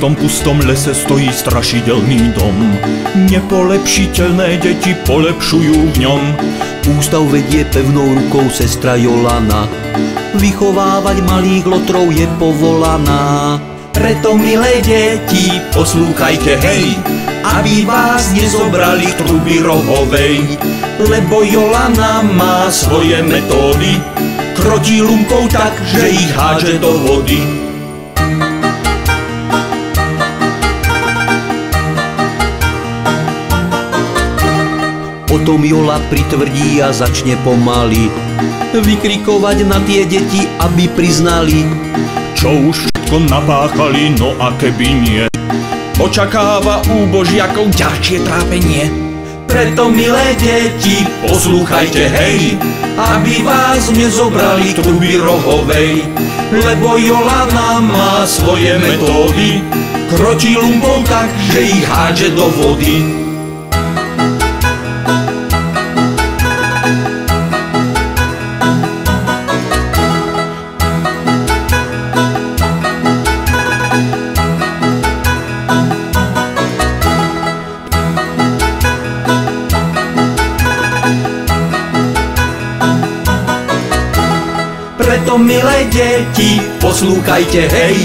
tom pustom lese stojí strašidelný dom. Nepolepšiteľné deti polepšujú v ňom. Ústav vedie pevnou rukou sestra Jolana. Vychovávať malých lotrov je povolaná. Preto, milé deti, poslúchajte, hej, aby vás nezobrali k truby rohovej. Lebo Jolana má svoje metódy, krotí lumpou tak, že ich hádže do vody. Potom Jola pritvrdí a začne pomaly vykrikovať na tie deti, aby priznali, čo už všetko napáchali, no a keby nie, očakáva u božiakov ťažšie trápenie. Preto, milé deti, poslúchajte, hej, aby vás nezobrali k truby rohovej. Lebo Jolana má svoje metódy, krotí lumpou tak, že ich hádže do vody. Preto, milé deti, poslúchajte, hej,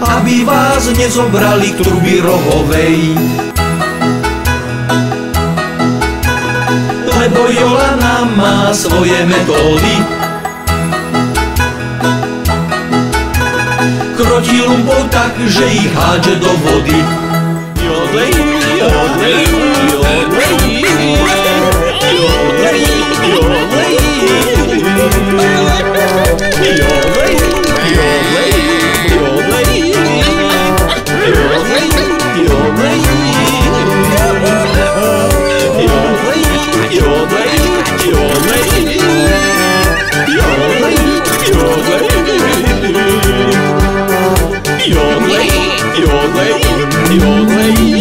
aby vás nezobrali k truby rohovej. Lebo Jolana má svoje metódy, krotí lumpou tak, že ich hádže do vody. Jodlej, jodlej, jodlej, jodlej, jodlej. Your way.